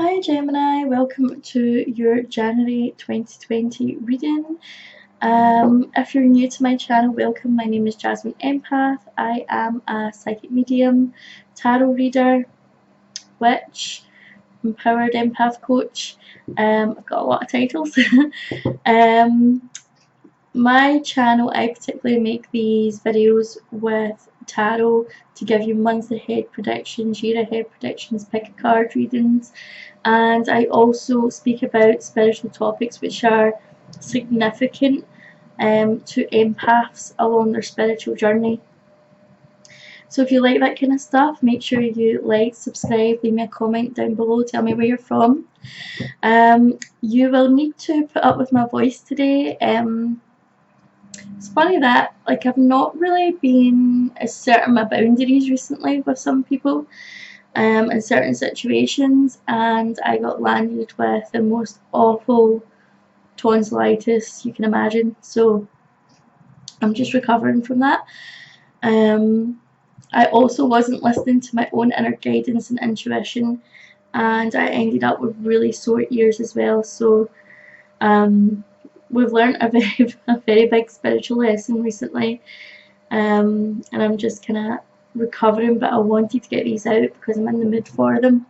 Hi Gemini, welcome to your January 2020 reading. If you're new to my channel, welcome. My name is Jasmine Empath. I am a psychic medium, tarot reader, witch, empowered empath coach. I've got a lot of titles. My channel, I particularly make these videos with tarot to give you month ahead predictions, year ahead predictions, pick a card readings, and I also speak about spiritual topics which are significant to empaths along their spiritual journey. So if you like that kind of stuff, make sure you like, subscribe, leave me a comment down below, tell me where you're from. You will need to put up with my voice today. It's funny that I've not really been asserting my boundaries recently with some people in certain situations, and I got landed with the most awful tonsillitis you can imagine, so I'm just recovering from that. I also wasn't listening to my own inner guidance and intuition, and I ended up with really sore ears as well, so we've learned a very big spiritual lesson recently, and I'm just kind of recovering, but I wanted to get these out because I'm in the mood for them.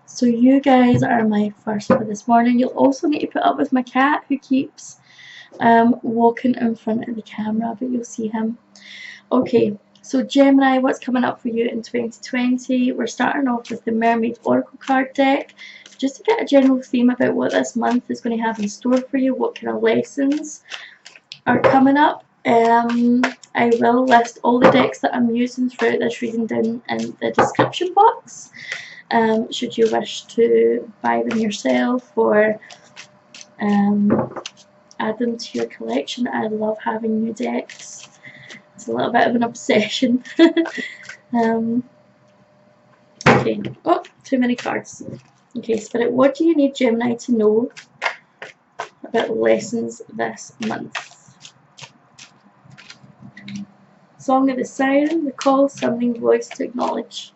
So you guys are my first for this morning. You'll also need to put up with my cat who keeps walking in front of the camera, but you'll see him. Okay, so Gemini, what's coming up for you in 2020? We're starting off with the Mermaid Oracle card deck, just to get a general theme about what this month is going to have in store for you, what kind of lessons are coming up. I will list all the decks that I'm using throughout this reading down in the description box, should you wish to buy them yourself or add them to your collection. I love having new decks. It's a little bit of an obsession. Okay, oh, too many cards. Okay, Spirit, what do you need Gemini to know about lessons this month? Song of the Siren, the call, summoning voice to acknowledge.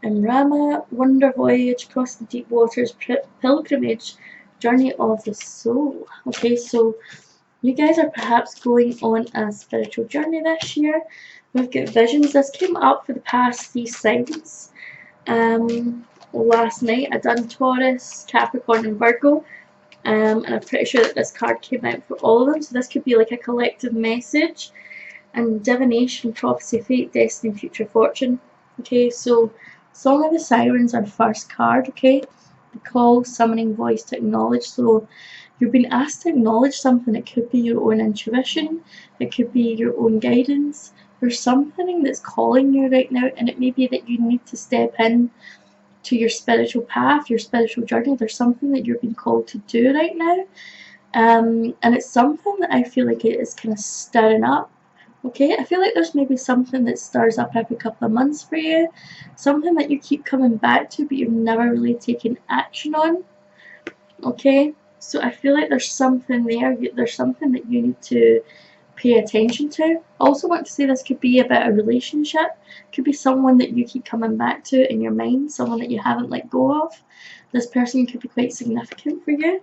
And Rama, wonder voyage across the deep waters, pilgrimage, journey of the soul. Okay, so you guys are perhaps going on a spiritual journey this year. We've got visions. This came up for the past 3 signs. Last night I done Taurus, Capricorn and Virgo, and I'm pretty sure that this card came out for all of them, so this could be like a collective message. And divination, prophecy, fate, destiny, future fortune. Okay, so Song of the Sirens, our first card. Okay, the call, summoning voice to acknowledge. So you've been asked to acknowledge something. It could be your own intuition, it could be your own guidance. There's something that's calling you right now, and it may be that you need to step in to your spiritual path, your spiritual journey. There's something that you're being called to do right now, and it's something that I feel like it is kind of stirring up. Okay, I feel like there's maybe something that stirs up every couple of months for you, something that you keep coming back to but you've never really taken action on. Okay, so I feel like there's something there, there's something that you need to pay attention to. I also want to say this could be about a relationship, it could be someone that you keep coming back to in your mind, someone that you haven't let go of. This person could be quite significant for you.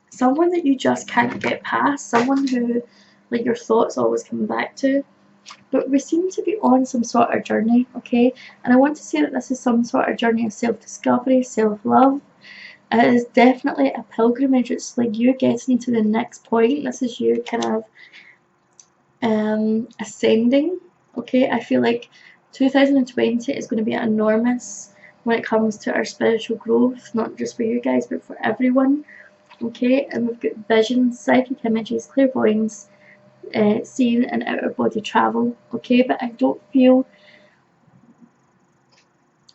Someone that you just can't get past, someone who like your thoughts always come back to. But we seem to be on some sort of journey, okay? And I want to say that this is some sort of journey of self-discovery, self-love. It is definitely a pilgrimage. It's like you getting to the next point. This is you kind of ascending, okay? I feel like 2020 is going to be enormous when it comes to our spiritual growth, not just for you guys, but for everyone. Okay, and we've got visions, psychic images, clairvoyance, seeing and outer body travel. Okay, but I don't feel.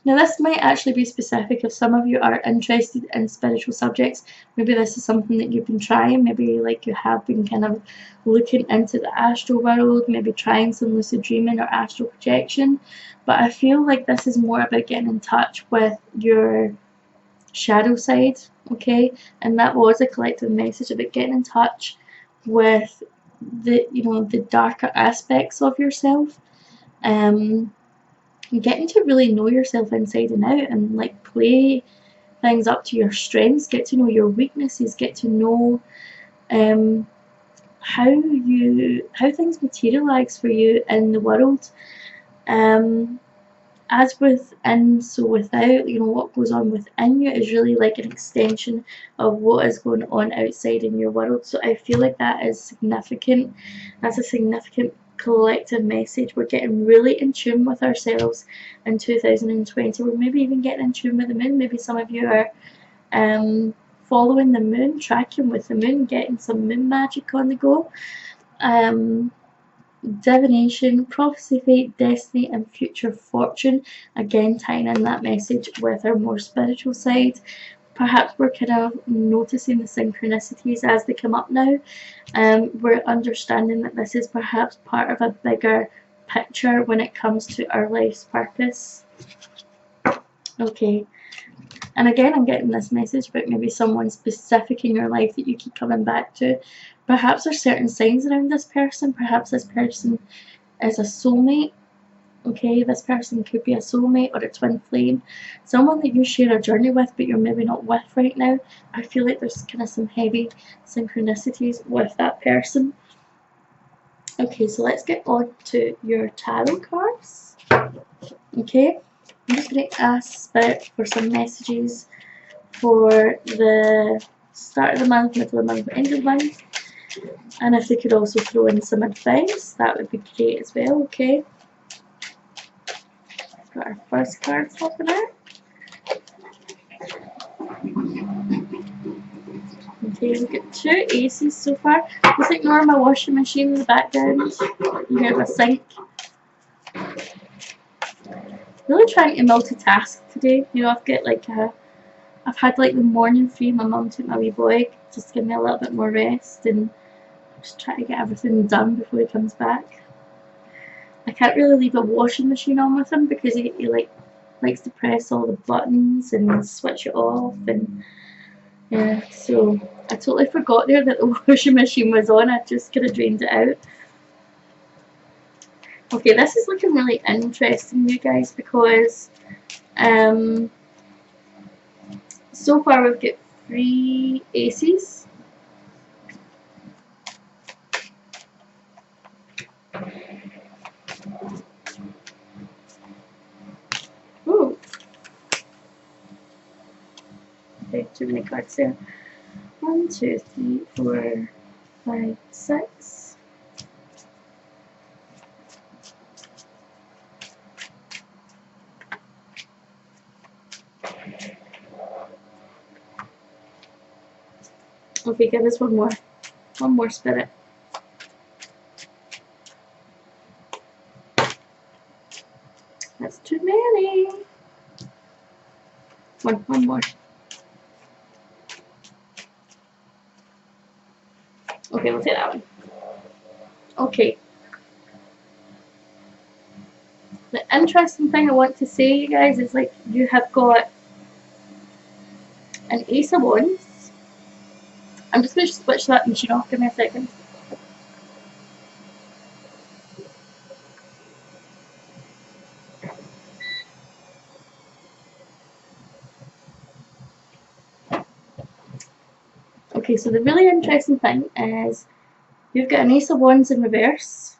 Now this might actually be specific if some of you are interested in spiritual subjects. Maybe this is something that you've been trying, maybe like you have been kind of looking into the astral world, maybe trying some lucid dreaming or astral projection. But I feel like this is more about getting in touch with your shadow side, okay? And that was a collective message about getting in touch with the darker aspects of yourself. Getting to really know yourself inside and out, and like play things up to your strengths, get to know your weaknesses, get to know how things materialize for you in the world. As within, so without, what goes on within you is really like an extension of what is going on outside in your world. So I feel like that is significant. That's a significant collective message. We're getting really in tune with ourselves in 2020. We're maybe even getting in tune with the moon. Maybe some of you are following the moon, tracking with the moon, getting some moon magic on the go. Divination, prophecy, fate, destiny, and future fortune. Again, tying in that message with our more spiritual side. Perhaps we're kind of noticing the synchronicities as they come up now. We're understanding that this is perhaps part of a bigger picture when it comes to our life's purpose. Okay. And again, I'm getting this message about maybe someone specific in your life that you keep coming back to. Perhaps there's certain signs around this person. Perhaps this person is a soulmate. Okay, this person could be a soulmate or a twin flame. Someone that you share a journey with, but you're maybe not with right now. I feel like there's kind of some heavy synchronicities with that person. Okay, so let's get on to your tarot cards. Okay. I'm just going to ask Spirit for some messages for the start of the month, middle of the month, end of the month. And if they could also throw in some advice, that would be great as well, okay? Got our first card popping out. Okay, we've got 2 aces so far. Just ignore my washing machine in the background. You hear my sink. Really trying to multitask today. I've had like the morning free. My mum took my wee boy just to give me a little bit more rest, and just trying to get everything done before he comes back. I can't really leave a washing machine on with him because he likes to press all the buttons and switch it off, and yeah, so I totally forgot there that the washing machine was on. I just could have drained it out. Okay, this is looking really interesting, you guys, because so far we've got 3 aces. Ooh. Okay, too many cards there. 1, 2, 3, 4, 5, 6. Okay, give us one more Spirit. That's too many. One more. Okay, we'll take that one. Okay. The interesting thing I want to say, you guys, is like you have got an Ace of Wands. I'm just going to switch that machine off. Give me a second. Okay, so the really interesting thing is you've got an Ace of Wands in reverse,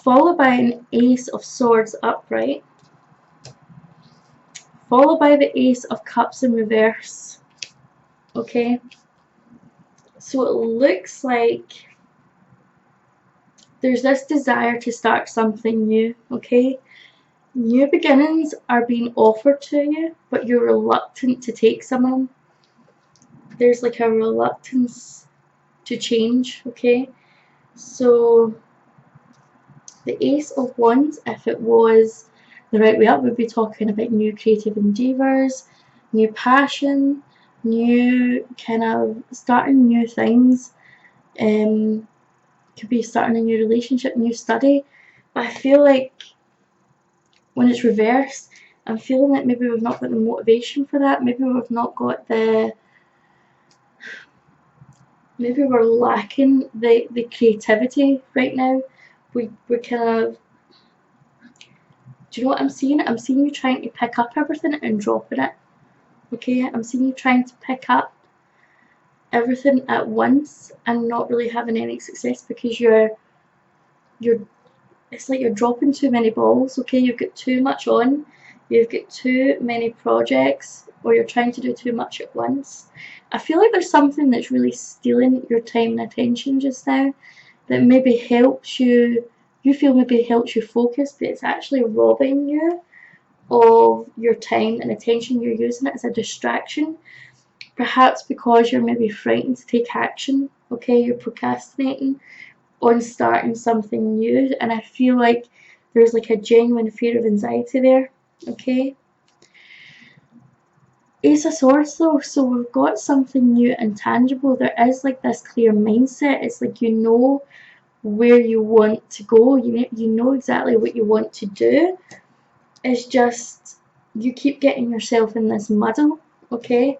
followed by an Ace of Swords upright, followed by the Ace of Cups in reverse. Okay, so it looks like there's this desire to start something new. Okay, new beginnings are being offered to you, but you're reluctant to take some of them. There's like a reluctance to change. Okay, so the Ace of Wands, if it was the right way up, we'd be talking about new creative endeavours, new passion, new kind of starting new things. Could be starting a new relationship, new study. But I feel like when it's reversed, I'm feeling like maybe we've not got the motivation for that. Maybe we've not got the maybe we're lacking the creativity right now. We're kind of, do you know what I'm seeing? I'm seeing you trying to pick up everything and dropping it. Okay, I'm seeing you trying to pick up everything at once and not really having any success because you're it's like you're dropping too many balls. Okay, you've got too much on, you've got too many projects, or you're trying to do too much at once. I feel like there's something that's really stealing your time and attention just now that maybe helps you, you feel maybe helps you focus, but it's actually robbing you of your time and attention. You're using it as a distraction, perhaps because you're maybe frightened to take action. Okay, you're procrastinating on starting something new, and I feel like there's like a genuine fear of anxiety there. Okay, Ace of Swords though, so we've got something new and tangible. There is like this clear mindset. It's like you know where you want to go, you know exactly what you want to do. It's just you keep getting yourself in this muddle. Okay,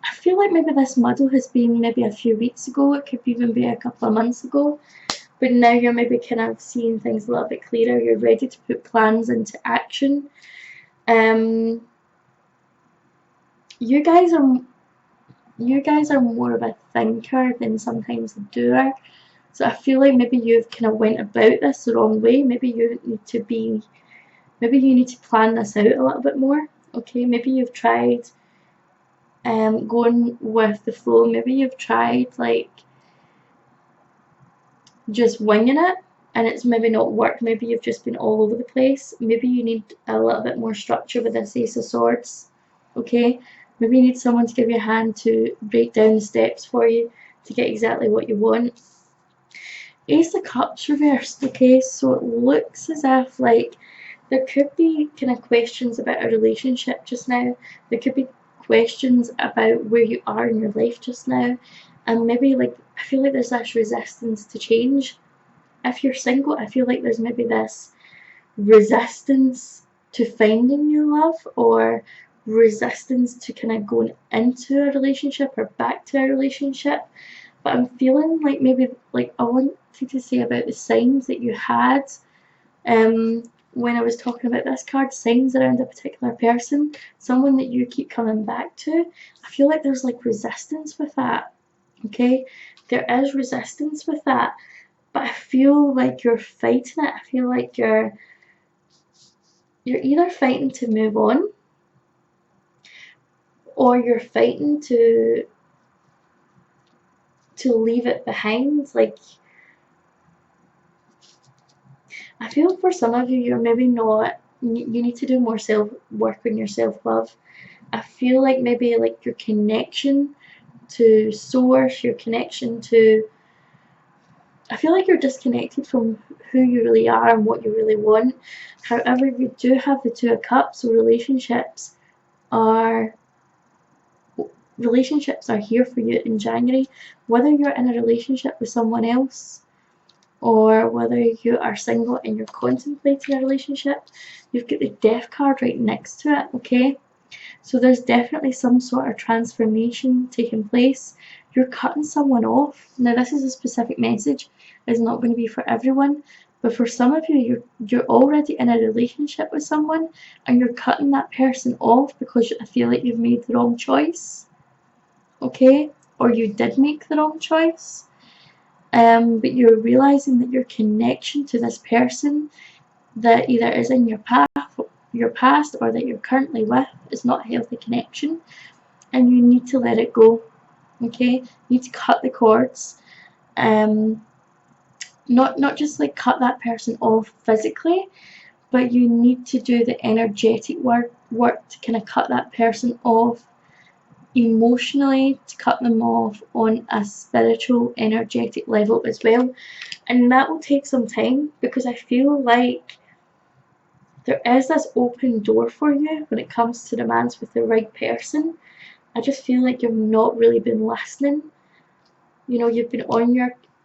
I feel like maybe this muddle has been maybe a few weeks ago, it could even be a couple of months ago, but now you're maybe kind of seeing things a little bit clearer. You're ready to put plans into action. You guys are more of a thinker than sometimes a doer. So I feel like maybe you've kind of went about this the wrong way. Maybe you need to plan this out a little bit more. Okay, maybe you've tried going with the flow. Maybe you've tried like just winging it and it's maybe not worked. Maybe you've just been all over the place. Maybe you need a little bit more structure with this Ace of Swords. Okay, maybe you need someone to give you a hand to break down the steps for you to get exactly what you want. Ace of Cups reversed. Okay, so it looks as if like there could be kind of questions about a relationship just now. There could be questions about where you are in your life just now, and maybe like I feel like there's this resistance to change. If you're single, I feel like there's maybe this resistance to finding your love, or resistance to kind of going into a relationship or back to a relationship. But I'm feeling like maybe like I wanted to say about the signs that you had when I was talking about this card, signs around a particular person, someone that you keep coming back to. I feel like there's like resistance with that. Okay, there is resistance with that, but I feel like you're fighting it. I feel like you're either fighting to move on, or you're fighting to leave it behind. Like I feel for some of you, you're maybe not, you need to do more self work on your self-love. I feel like maybe like your connection to source, your connection to, I feel like you're disconnected from who you really are and what you really want. However, you do have the Two of Cups, so relationships are here for you in January. Whether you're in a relationship with someone else or whether you are single and you're contemplating a relationship, you've got the Death card right next to it. Okay, so there's definitely some sort of transformation taking place. You're cutting someone off. Now this is a specific message, it's not going to be for everyone, but for some of you, you're already in a relationship with someone and you're cutting that person off because I feel like you've made the wrong choice. Okay, or you did make the wrong choice. But you're realizing that your connection to this person that either is in your past or that you're currently with is not a healthy connection, and you need to let it go. Okay, you need to cut the cords. Not just like cut that person off physically, but you need to do the energetic work to kind of cut that person off emotionally, to cut them off on a spiritual, energetic level as well. And that will take some time because I feel like there is this open door for you when it comes to demands with the right person. I just feel like you've not really been listening. You know, you've been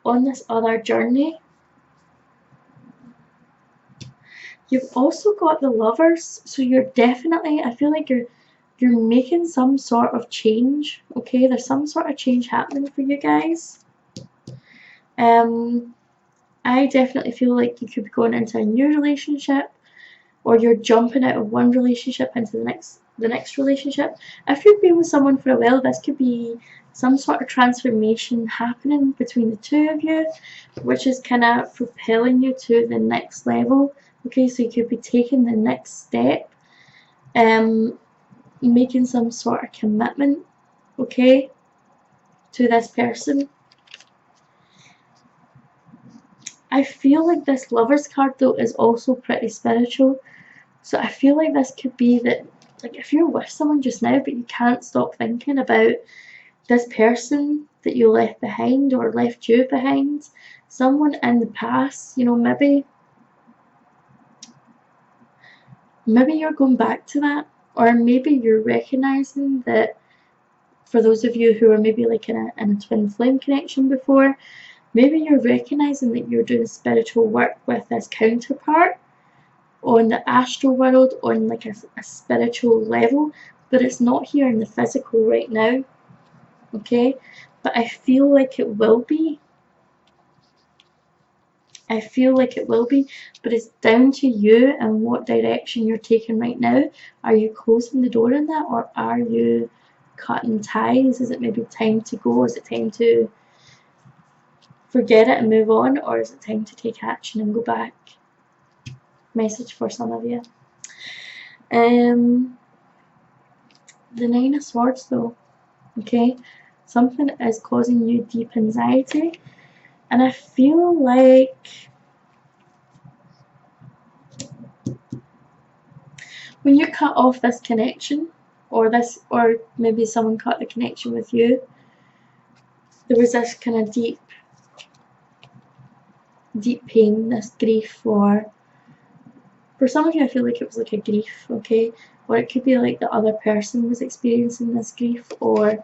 on this other journey. You've also got the Lovers, so you're definitely, I feel like you're making some sort of change. Okay, there's some sort of change happening for you guys. I definitely feel like you could be going into a new relationship, or you're jumping out of one relationship into the next relationship. If you've been with someone for a while, this could be some sort of transformation happening between the two of you, which is kind of propelling you to the next level. Okay, so you could be taking the next step, making some sort of commitment, okay, to this person. I feel like this Lovers card though is also pretty spiritual. So I feel like this could be that, like, if you're with someone just now but you can't stop thinking about this person that you left behind or left you behind, someone in the past, you know, maybe you're going back to that, or maybe you're recognizing that, for those of you who are maybe like in a twin flame connection before, maybe you're recognizing that you're doing spiritual work with this counterpart on the astral world, on like a spiritual level, but it's not here in the physical right now, okay? But I feel like it will be. I feel like it will be, but it's down to you and what direction you're taking right now. Are you closing the door on that, or are you cutting ties? Is it maybe time to go? Is it time to forget it and move on, or is it time to take action and go back? Message for some of you. The Nine of Swords though, okay? Something is causing you deep anxiety, and I feel like when you cut off this connection, or maybe someone cut the connection with you, there was this kind of deep pain, this grief, for some of you I feel like it was like a grief, okay? Or it could be like the other person was experiencing this grief, or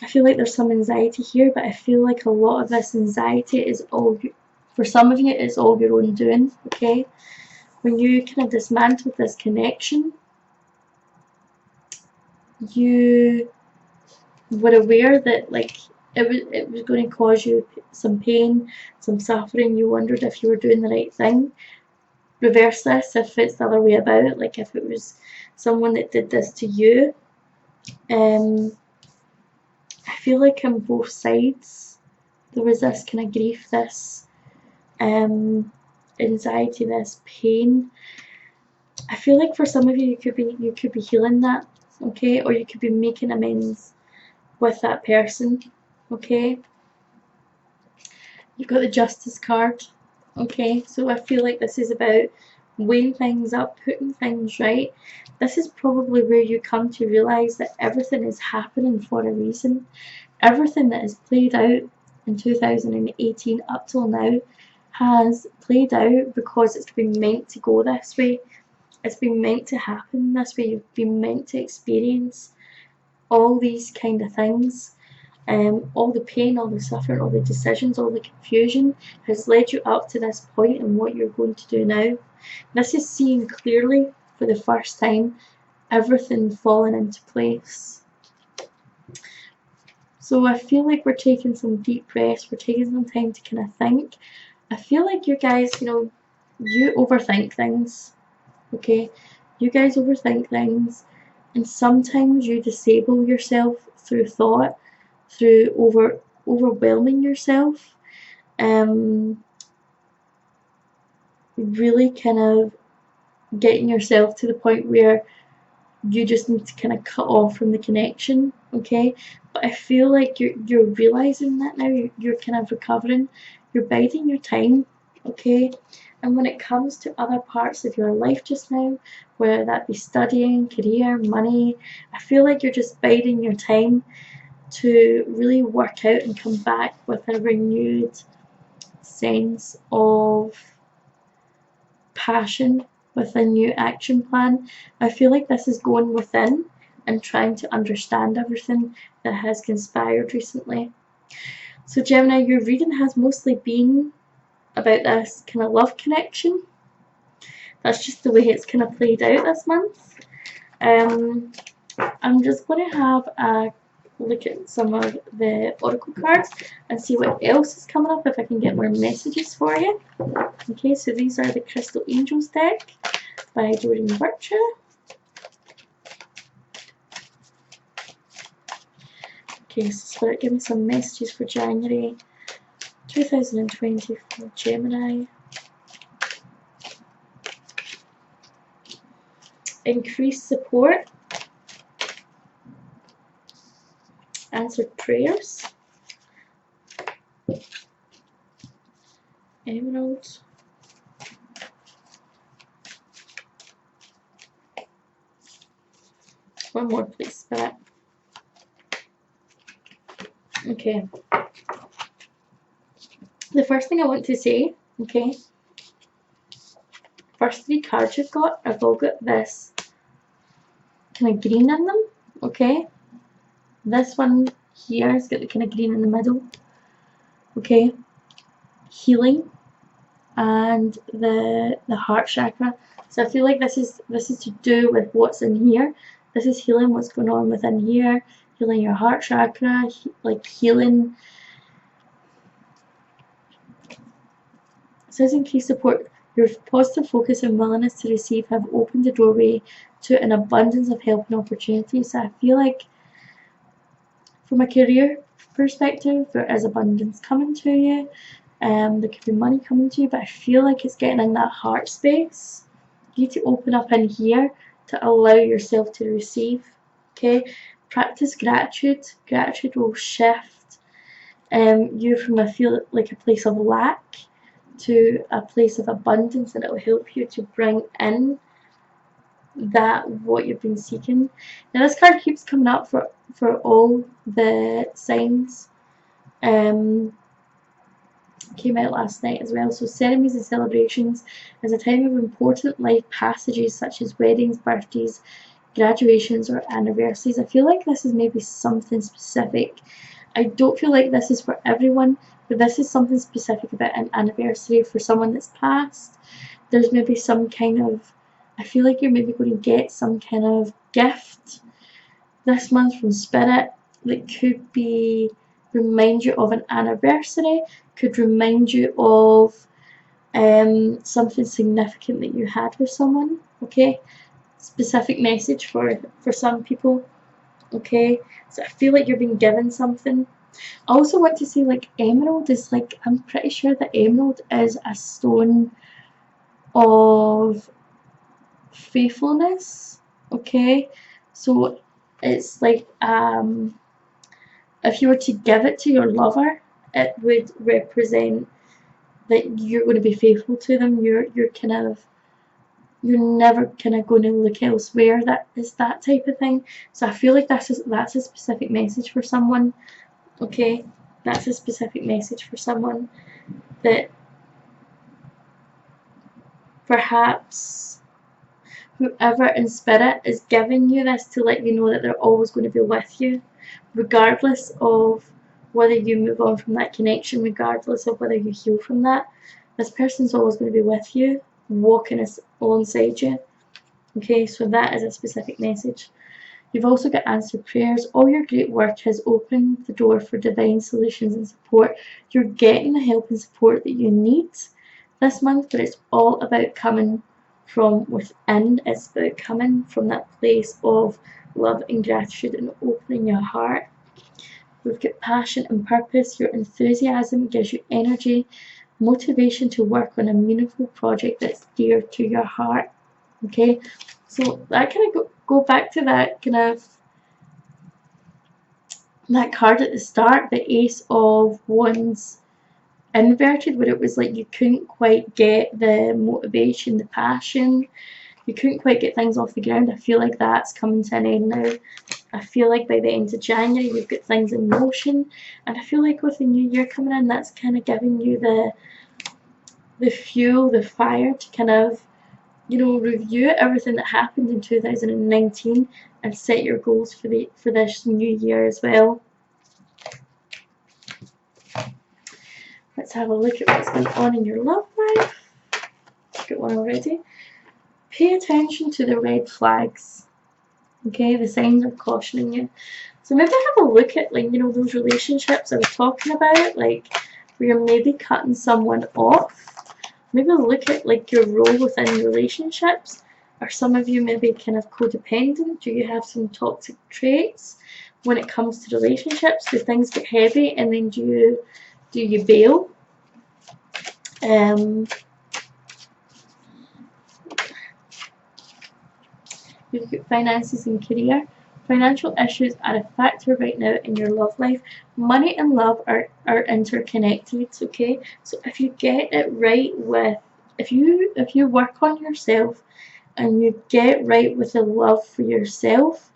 I feel like there's some anxiety here, but I feel like a lot of this anxiety is for some of you, it's all your own doing, okay? When you kind of dismantled this connection, you were aware that like it was going to cause you some pain, some suffering. You wondered if you were doing the right thing. Reverse this if it's the other way about, like if it was someone that did this to you. I feel like on both sides there was this kind of grief, this anxiety, this pain. I feel like for some of you, you could be healing that, okay, or you could be making amends with that person, okay. You've got the Justice card, okay, so I feel like this is about weighing things up, putting things right. This is probably where you come to realize that everything is happening for a reason. Everything that is played out in 2018 up till now has played out because it's been meant to go this way. It's been meant to happen this way. You've been meant to experience all these kind of things. All the pain, all the suffering, all the decisions, all the confusion has led you up to this point and what you're going to do now. This is seeing clearly for the first time, everything falling into place. So I feel like we're taking some deep breaths, we're taking some time to kind of think. I feel like you guys, you overthink things, okay? You guys overthink things, and sometimes you disable yourself through thought, through overwhelming yourself, really kind of getting yourself to the point where you just need to kind of cut off from the connection, okay? But I feel like you're realizing that now, you're kind of recovering, you're biding your time, okay? And when it comes to other parts of your life just now, whether that be studying, career, money, I feel like you're just biding your time to really work out and come back with a renewed sense of passion, with a new action plan. I feel like this is going within and trying to understand everything that has conspired recently. So Gemini, your reading has mostly been about this kind of love connection. That's just the way it's kind of played out this month. I'm just going to have a look at some of the oracle cards and see what else is coming up, if I can get more messages for you. Okay, so these are the Crystal Angels deck by Jordan Bircher. Okay, so Spirit, give me some messages for January 2020 for Gemini. Increased support. Answered prayers. Emeralds. One more, please, Spirit. Okay. The first thing I want to say, okay, first 3 cards you've got, I've all got this kind of green in them, okay? This one here has got the kind of green in the middle, okay? Healing and the heart chakra. So I feel like this is to do with what's in here. This is healing what's going on within here, healing your heart chakra, like healing. It says increased support. Your positive focus and willingness to receive have opened the doorway to an abundance of help and opportunities. So I feel like from a career perspective, there is abundance coming to you. There could be money coming to you, but I feel like it's getting in that heart space. You need to open up in here to allow yourself to receive. Okay, practice gratitude. Gratitude will shift you from a feel like a place of lack to a place of abundance, and it will help you to bring in that what you've been seeking. Now this card keeps coming up for all the signs. Came out last night as well. So ceremonies and celebrations is a time of important life passages such as weddings, birthdays, graduations or anniversaries. I feel like this is maybe something specific. I don't feel like this is for everyone, but this is something specific about an anniversary for someone that's passed. There's maybe some kind of, I feel like you're maybe going to get some kind of gift this month from Spirit that could be remind you of an anniversary, could remind you of something significant that you had with someone. Okay, specific message for some people. Okay, so I feel like you're being given something. I also want to say, like, emerald is like, I'm pretty sure that emerald is a stone of faithfulness. Okay, so it's like if you were to give it to your lover, it would represent that you're going to be faithful to them. You're never kind of going to look elsewhere. That is that type of thing. So I feel like that's a specific message for someone. Okay, that's a specific message for someone that perhaps whoever in Spirit is giving you this to let you know that they're always going to be with you, regardless of whether you move on from that connection, regardless of whether you heal from that. This person's always going to be with you, walking alongside you. Okay, so that is a specific message. You've also got answered prayers. All your great work has opened the door for divine solutions and support. You're getting the help and support that you need this month, but it's all about coming from within. It's about coming from that place of love and gratitude and opening your heart. We've got passion and purpose. Your enthusiasm gives you energy, motivation to work on a meaningful project that's dear to your heart. Okay, so that kind of go back to that kind of that card at the start, the Ace of Wands inverted, where it was like you couldn't quite get the motivation, the passion, you couldn't quite get things off the ground. I feel like that's coming to an end now. I feel like by the end of January you've got things in motion, and I feel like with the new year coming in, that's kind of giving you the fuel, the fire to kind of, you know, review everything that happened in 2019 and set your goals for this new year as well. Let's have a look at what's going on in your love life. Got one already. Pay attention to the red flags. Okay, the signs are cautioning you. So maybe have a look at, like, you know, those relationships I was talking about, like where you're maybe cutting someone off. Maybe look at, like, your role within relationships. Are some of you maybe kind of codependent? Do you have some toxic traits when it comes to relationships? Do things get heavy and then do you bail? You've got finances and career. Financial issues are a factor right now in your love life. Money and love are interconnected, okay? So if you get it right with, if you work on yourself and you get right with the love for yourself,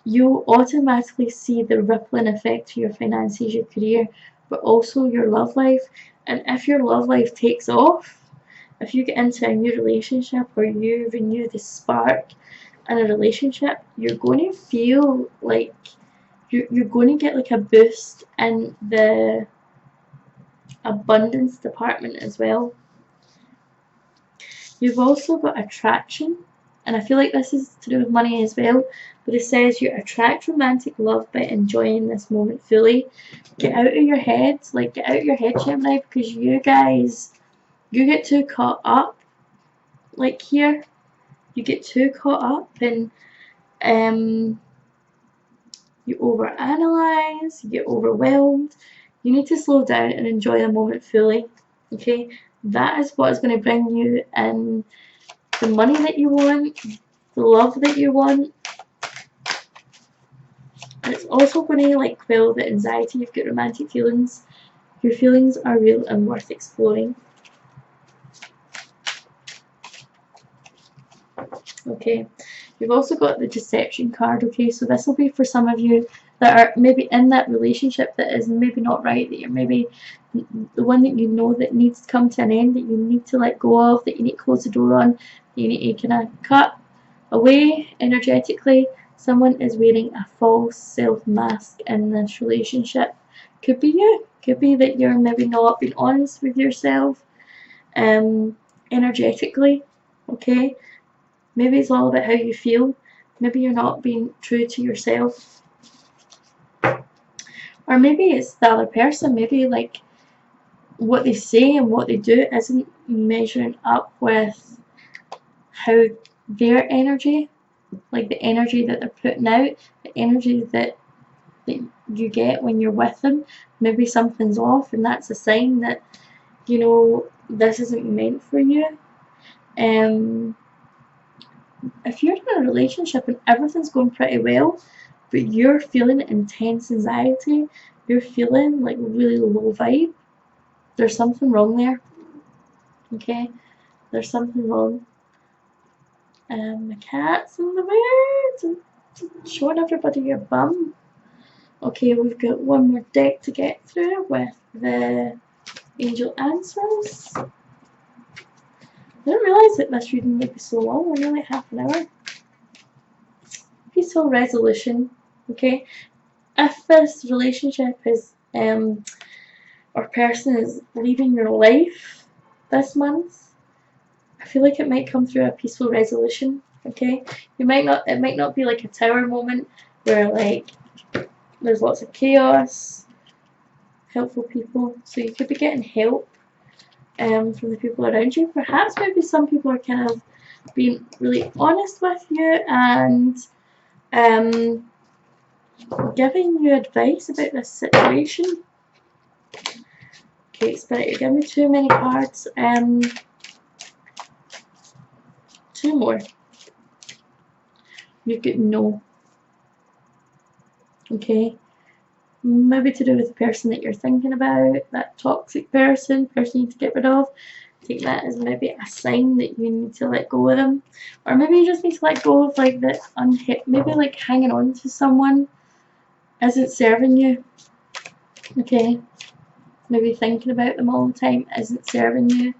you automatically see the rippling effect to your finances, your career, but also your love life. And if your love life takes off, if you get into a new relationship or you renew the spark in a relationship, you're going to feel like you're going to get like a boost in the abundance department as well. You've also got attraction, and I feel like this is to do with money as well, but it says you attract romantic love by enjoying this moment fully. Get out of your head, like get out of your head, Gemini, because you guys, you get too caught up, like here, you get too caught up and you overanalyze, you get overwhelmed. You need to slow down and enjoy the moment fully, okay? That is what is going to bring you in the money that you want, the love that you want. And it's also going to like quell the anxiety. You've got romantic feelings. Your feelings are real and worth exploring. Okay, you've also got the deception card. Okay, so this will be for some of you that are maybe in that relationship that is maybe not right, that you're maybe the one that you know that needs to come to an end, that you need to let go of, that you need to close the door on, that you need to kind of cut away energetically. Someone is wearing a false self mask in this relationship. Could be you. Could be that you're maybe not being honest with yourself energetically. Okay, maybe it's all about how you feel. Maybe you're not being true to yourself. Or maybe it's the other person. Maybe like what they say and what they do isn't measuring up with how their energy, like the energy that they're putting out, the energy that you get when you're with them. Maybe something's off, and that's a sign that, you know, this isn't meant for you. If you're in a relationship and everything's going pretty well, but you're feeling intense anxiety, you're feeling like really low vibe, there's something wrong there. Okay, there's something wrong. My cat's in the way, showing everybody your bum. Okay, we've got one more deck to get through with the angel answers. I didn't realise that this reading would be so long. We're nearly half an hour. Peaceful resolution. Okay, if this relationship is or person is leaving your life this month, I feel like it might come through a peaceful resolution. Okay, it might not be like a tower moment where like there's lots of chaos, helpful people. So you could be getting help from the people around you. Perhaps maybe some people are kind of being really honest with you and giving you advice about this situation. Okay, Spirit, you're giving me too many cards. Two more. You've got no. Okay, maybe to do with the person that you're thinking about, that toxic person you need to get rid of. Take that as maybe a sign that you need to let go of them, or maybe you just need to let go of like the maybe like hanging on to someone isn't serving you. Okay, maybe thinking about them all the time isn't serving you,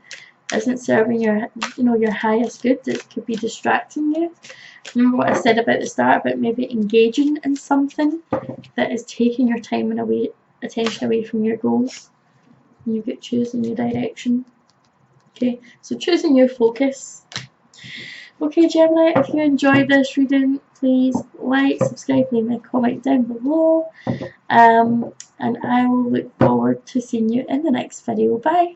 isn't serving your, you know, your highest good. It could be distracting you. Remember what I said about the start about maybe engaging in something that is taking your time and attention away from your goals. And you get choosing your direction. Okay, so choosing your focus. Okay, Gemini, if you enjoyed this reading, please like, subscribe, leave me a comment down below. And I will look forward to seeing you in the next video. Bye!